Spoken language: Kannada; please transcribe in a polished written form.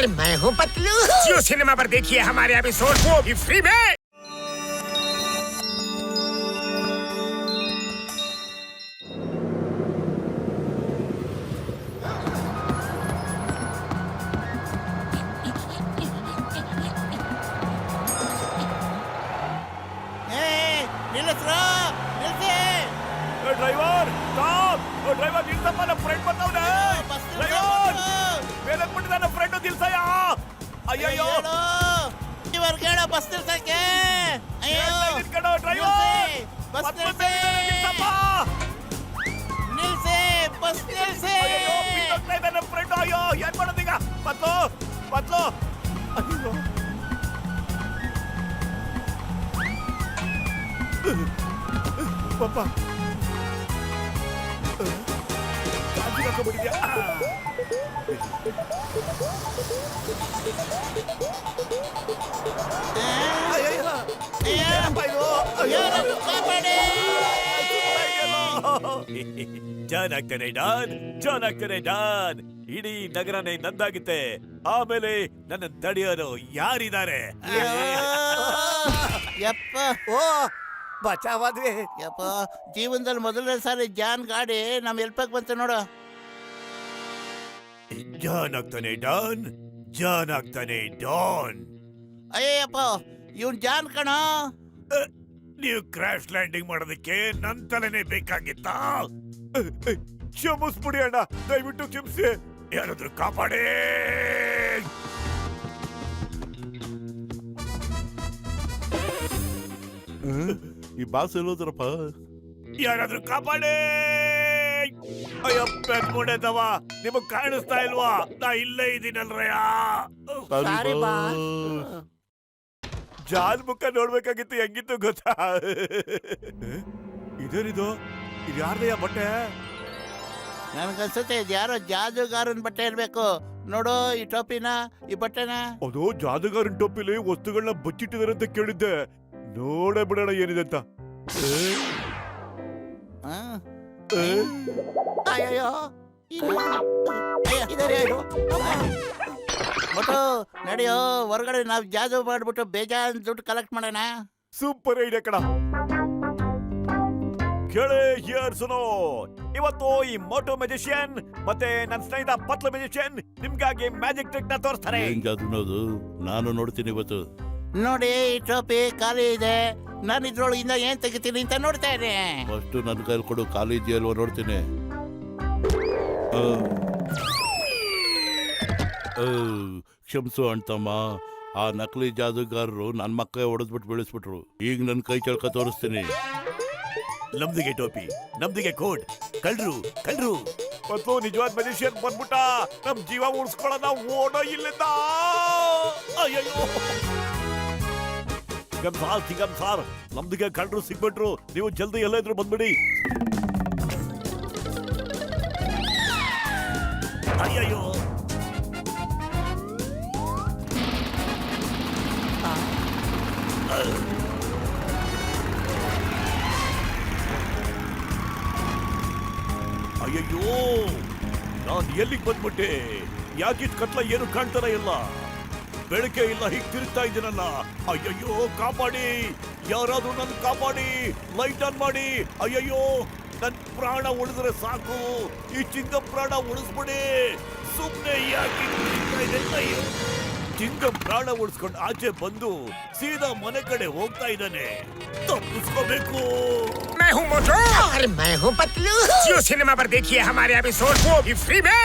अरे मैं हूँ पतलू। जियो सिनेमा पर देखिए हमारे एपिसोड, वो भी फ्री में। Driver stop! ಡ್ರೈವರ್ ನಿಲ್ಸಪ್ಪ, ನಮ್ಮ ಫ್ರೆಂಡ್ ಬಂದವನೆ. ಡ್ರೈವರ್ ಮೇಲೆ ಬಿಟ್ಟು ನನ್ನ ಫ್ರೆಂಡ್ ನಿಲ್ಸಯ್ಯ. ಅಯ್ಯಯ್ಯೋ ಇವರು ಕೇಳ ಬಸ್ ನಿಲ್ಸಕ್ಕೆ. ಕಣೋ ಡ್ರೈವರ್, ಬಸ್ ನಿಲ್ಸಪ್ಪ. ನಿಲ್ಸೆ, ಬಸ್ ನಿಲ್ಸೆ. ಅಯ್ಯೋ ಬಿಟ್ಟೋಗ್ತಾ ಇದೆ ನಮ್ಮ ಫ್ರೆಂಡ್. ಅಯ್ಯೋ ಏನ್ ಮಾಡೋದೀಗ? ಬತ್ಲು ಅಯ್ಯೋ ಪಾಪ ಚೆನ್ನಾಗ್ತಾನೆ ಡಾನ್. ಇಡೀ ನಗರನೇ ನಂದಾಗುತ್ತೆ. ಆಮೇಲೆ ನನ್ನ ತಡೆಯೋರು ಯಾರಿದ್ದಾರೆ? ಯಪ್ಪ ಓ ಬಚಾವಾದ್ವಿ. ಯಪ್ಪ, ಜೀವನದಲ್ಲಿ ಮೊದಲನೇ ಸಾರಿ ಜಾನ್ ಗಾಡಿ ನಮ್ ಎಲ್ಪಕ್ ಬಂತು ನೋಡು. ಜಾನ್ ಆಗ್ತಾನೆ ಡಾನ್. ಅಯ್ಯಪ್ಪ, ಇವನ್ ಜಾನ್ ಕಣ. ನೀವು ಕ್ರಾಶ್ ಲ್ಯಾಂಡಿಂಗ್ ಮಾಡೋದಕ್ಕೆ ನನ್ ತಲೆನೇ ಬೇಕಾಗಿತ್ತಾ? ಕ್ಷಮಿಸ್ಬಿಡಿ ಅಣ್ಣ, ದಯವಿಟ್ಟು ಕ್ಷಮಿಸಿ. ಯಾರಾದ್ರೂ ಕಾಪಾಡೇ. ಈ ಬಾಸ್ ಎಲ್ಲೋದ್ರಪ್ಪ? ಯಾರಾದ್ರೂ ಕಾಪಾಡೇ. ಅಯ್ಯಪ್ಪ ಮೂಡೆದವ, ನಿಮಗ್ ಕಾಣಿಸ್ತಾ ಇಲ್ವಾ? ನಾ ಇಲ್ಲೇ ಇದೀನಲ್ರಯ್ಯ. Sorry boss. ಜಾನ್ ಮುಖ ನೋಡ್ಬೇಕಾಗಿತ್ತು, ಹೆಂಗಿತ್ತು ಗೊತ್ತಾ? ಇದೇನಿದು? ಇದು ಯಾರ್ದಯ್ಯ ಬಟ್ಟೆ? ನನ್ಗನ್ಸುತ್ತೆ ಇದು ಯಾರೋ ಜಾದೂಗಾರನ್ ಬಟ್ಟೆ ಇರ್ಬೇಕು. ನೋಡು ಈ ಟೋಪಿನ, ಈ ಬಟ್ಟೆನ. ಅದು ಜಾದೂಗಾರನ್ ಟೋಪಿಲಿ ವಸ್ತುಗಳನ್ನ ಬಚ್ಚಿಟ್ಟಿದಾರೆ ಅಂತ ಕೇಳಿದ್ದೆ. ನೋಡೇ ಬಿಡೋಣ ಏನಿದೆ ಅಂತ. ಅಯ್ಯೋ, ಒಟ್ಟು ನಡೆಯೋ ಹೊರಗಡೆ ನಾವ್ ಜಾದೂ ಮಾಡ್ಬಿಟ್ಟು ಬೇಜಾನ್ ದುಡ್ಡು ಕಲೆಕ್ಟ್ ಮಾಡೋಣ. ಸೂಪರ್ ಐಡಿಯಾ ಕಣ. ಕೇಳಿ ಹಿಯರ್ಸುನು, ಇವತ್ತು ಈ ಮೋಟೋ ಮ್ಯಾಜಿಷಿಯನ್ ಮತ್ತೆ ನನ್ನ ಸ್ನೇಹಿತ ಪತ್ಲ ಮ್ಯಾಜಿಷಿಯನ್ ನಿಮ್ಗಾಗಿ ಮ್ಯಾಜಿಕ್ ಟ್ರಿಕ್ ನ ತೋರಿಸ್ತಾರೆ. ಏನ್ ಜಾದೂನದು? ನಾನು ನೋಡ್ತೀನಿ ಇವತ್ತು. ನೋಡಿ, ಈ ಟೋಪಿ ಖಾಲಿ ಇದೆ. ನಾನು ಇದ್ರೊಳಗಿಂದ ಏನ್ ತೆಗಿತೀನಿ ಅಂತ ನೋಡ್ತಾ ಇದ್ದೀನಿ. ಫಸ್ಟ್ ನನ್ನ ಕೈಲಿ ಕೊಡು, ಖಾಲಿ ಇದೆಯಲ್ವ ನೋಡ್ತೀನಿ. ಕ್ಷಮಿಸು ಅಣ್ತಮ್ಮ, ಆ ನಕಲಿ ಜಾದೂಗಾರರು ನನ್ನ ಮಕ್ಕ ಹೊಡೆದ್ಬಿಟ್ಟು ಬೆಳೆಸ್ಬಿಟ್ರು. ಈಗ ನನ್ನ ಕೈ ಚಳಕ ತೋರಿಸ್ತೀನಿ. ನಮ್ದಿಗೆ ಟೋಪಿ, ನಮ್ದಿಗೆ ಕೋಟ್. ಕಳ್ರು ಮತ್ತು ನಿಜವಾದ ಮ್ಯಾಜಿಷಿಯನ್ ಬಂದ್ಬಿಟ್ಟ. ನಮ್ ಜೀವ ಉಳಿಸ್ಕೊಳ್ಳೋಣ, ಓಡೋ ಇಲ್ಲಿಂದ. ಅಯ್ಯಯ್ಯೋ, ಸಿಗಮ್ ಸಾರ್, ನಮ್ದಿಗೆ ಕಳ್ರು ಸಿಗ್ಬಿಟ್ರು. ನೀವು ಜಲ್ದಿ ಎಲ್ಲ ಇದ್ರು ಬಂದ್ಬಿಡಿ. ಅಯ್ಯಯ್ಯೋ, ಅಯ್ಯಯ್ಯೋ, ನಾನ್ ಎಲ್ಲಿಗೆ ಬಂದ್ಬಿಟ್ಟೆ? ಯಾಕಿಟ್ ಕತ್ಲ ಏನು ಕಾಣ್ತಾರ ಇಲ್ಲ, ಬೆಳಕೆ ಇಲ್ಲ, ಹೀಗ್ ತಿರುಗ್ತಾ ಇದ್ದೀನಲ್ಲ. ಅಯ್ಯಯ್ಯೋ, ಕಾಪಾಡಿ, ಯಾರಾದ್ರೂ ನನ್ ಕಾಪಾಡಿ, ಲೈಟ್ ಆನ್ ಮಾಡಿ. ಅಯ್ಯಯ್ಯೋ, ನನ್ ಪ್ರಾಣ ಉಳಿದ್ರೆ ಸಾಕು, ಈ ಚಿಂಗಂ ಪ್ರಾಣ ಉಳಿಸ್ಬಿಡಿ. ಸುಮ್ನೆ ಯಾಕೆ ತಿರುಗ್ತಾ ಇದೆ? ಅಯ್ಯೋ, ಚಿಂಗಂ ಪ್ರಾಣ ಉಳಿಸ್ಕೊಂಡು ಆಚೆ ಬಂದು ಸೀದಾ ಮನೆ ಕಡೆ ಹೋಗ್ತಾ ಇದ್ದಾನೆ. ತಪ್ಪಿಸ್ಕೋಬೇಕು. मैं हूँ मोटू। अरे मैं हूँ पतलू। जियो सिनेमा पर देखिए हमारे एपिसोड, वो भी फ्री में।